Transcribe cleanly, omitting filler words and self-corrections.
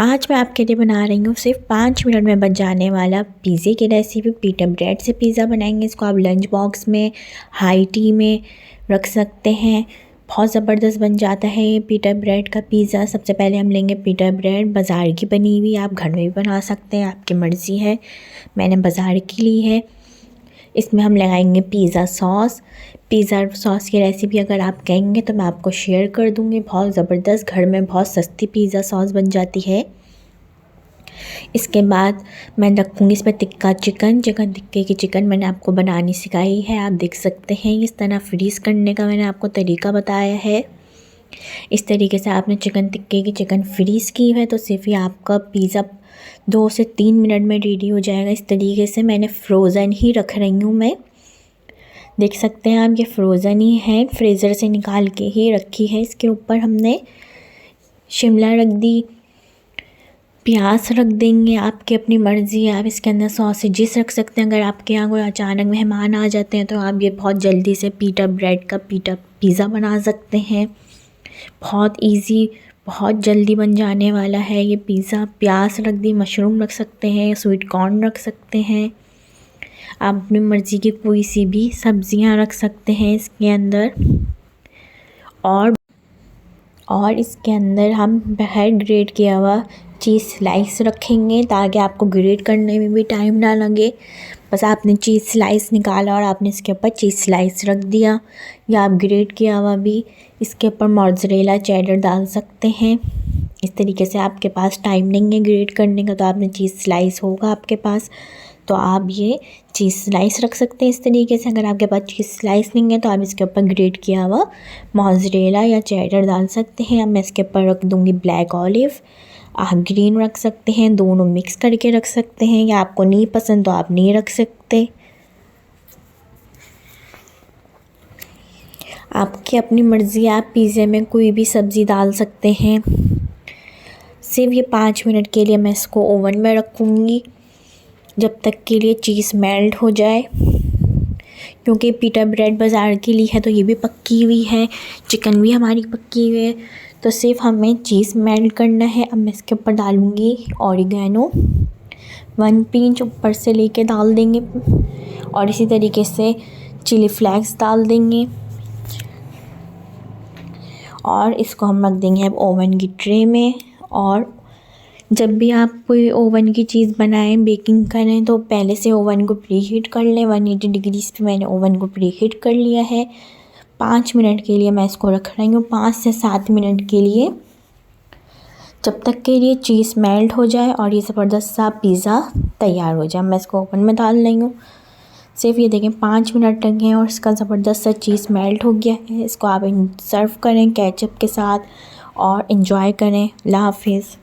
आज मैं आपके लिए बना रही हूँ सिर्फ 5 मिनट में बन जाने वाला पिज़्ज़े की रेसिपी। पीटा ब्रेड से पिज़्ज़ा बनाएंगे। इसको आप लंच बॉक्स में, हाई टी में रख सकते हैं। बहुत ज़बरदस्त बन जाता है ये पीटा ब्रेड का पिज़्ज़ा। सबसे पहले हम लेंगे पीटा ब्रेड, बाज़ार की बनी हुई। आप घर में भी बना सकते हैं, आपकी मर्ज़ी है। मैंने बाज़ार की ली है। इसमें हम लगाएंगे पिज़्ज़ा सॉस की रेसिपी अगर आप कहेंगे तो मैं आपको शेयर कर दूँगी। बहुत ज़बरदस्त, घर में बहुत सस्ती पिज़्ज़ा सॉस बन जाती है। इसके बाद मैं रखूँगी इसमें चिकन टिक्के की चिकन मैंने आपको बनानी सिखाई है। आप देख सकते हैं इस तरह फ्रीज़ करने का मैंने आपको तरीका बताया है। इस तरीके से आपने चिकन टिक्के की चिकन फ्रीज़ की है तो सिर्फ ये आपका पिज़्ज़ा 2 से 3 मिनट में रेडी हो जाएगा। इस तरीके से मैंने फ्रोज़न ही रख रही हूँ मैं। देख सकते हैं आप, ये फ्रोज़न ही है, फ्रीज़र से निकाल के ही रखी है। इसके ऊपर हमने शिमला रख दी, प्याज रख देंगे, आपकी अपनी मर्ज़ी है। आप इसके अंदर सॉसेजेस रख सकते हैं। अगर आपके यहाँ कोई अचानक मेहमान आ जाते हैं तो आप ये बहुत जल्दी से पीटा ब्रेड का पिज़्ज़ा बना सकते हैं। बहुत इजी, बहुत जल्दी बन जाने वाला है ये पिज़्ज़ा। प्याज रख दी, मशरूम रख सकते हैं, स्वीट कॉर्न रख सकते हैं। आप अपनी मर्ज़ी की कोई सी भी सब्ज़ियाँ रख सकते हैं इसके अंदर। और इसके अंदर हम बाहर ग्रेट किया हुआ चीज़ स्लाइस रखेंगे ताकि आपको ग्रेट करने में भी टाइम ना लगे। बस आपने चीज़ स्लाइस निकाला और आपने इसके ऊपर चीज़ स्लाइस रख दिया, या आप ग्रेट किया हुआ भी इसके ऊपर मोज़रेला चेडर डाल सकते हैं। इस तरीके से आपके पास टाइम नहीं है ग्रेट करने का तो आपने चीज़ स्लाइस होगा आपके पास तो आप ये चीज़ स्लाइस रख सकते हैं इस तरीके से। अगर आपके पास चीज़ स्लाइस नहीं है तो आप इसके ऊपर ग्रेट किया हुआ मोज़रेला या चेडर डाल सकते हैं। अब मैं इसके ऊपर रख दूँगी ब्लैक ऑलिव। आप ग्रीन रख सकते हैं, दोनों मिक्स करके रख सकते हैं, या आपको नहीं पसंद तो आप नहीं रख सकते। आपकी अपनी मर्ज़ी, आप पिज़्ज़े में कोई भी सब्ज़ी डाल सकते हैं। सिर्फ ये 5 मिनट के लिए मैं इसको ओवन में रखूँगी जब तक के लिए चीज़ मेल्ट हो जाए, क्योंकि पीटा ब्रेड बाज़ार की ली है तो ये भी पक्की हुई है, चिकन भी हमारी पक्की हुई है, तो सिर्फ हमें चीज़ मेल्ट करना है। अब मैं इसके ऊपर डालूँगी ऑरिगेनो, 1 पिंच ऊपर से लेके डाल देंगे, और इसी तरीके से चिली फ्लेक्स डाल देंगे, और इसको हम रख देंगे अब ओवन की ट्रे में। और जब भी आप कोई ओवन की चीज़ बनाएं, बेकिंग करें, तो पहले से ओवन को प्री हीट कर लें। 180 डिग्रीज़ पे मैंने ओवन को प्री हीट कर लिया है। 5 मिनट के लिए मैं इसको रख रही हूँ, 5 से 7 मिनट के लिए, जब तक के लिए चीज़ मेल्ट हो जाए और ये ज़बरदस्त सा पिज़्ज़ा तैयार हो जाए। मैं इसको ओवन में डाल रही हूँ। सिर्फ ये देखें 5 मिनट लगे हैं और इसका ज़बरदस्त सा चीज़ मेल्ट हो गया है। इसको आप सर्व करें केचप के साथ और इन्जॉय करें। अल्लाह हाफिज़।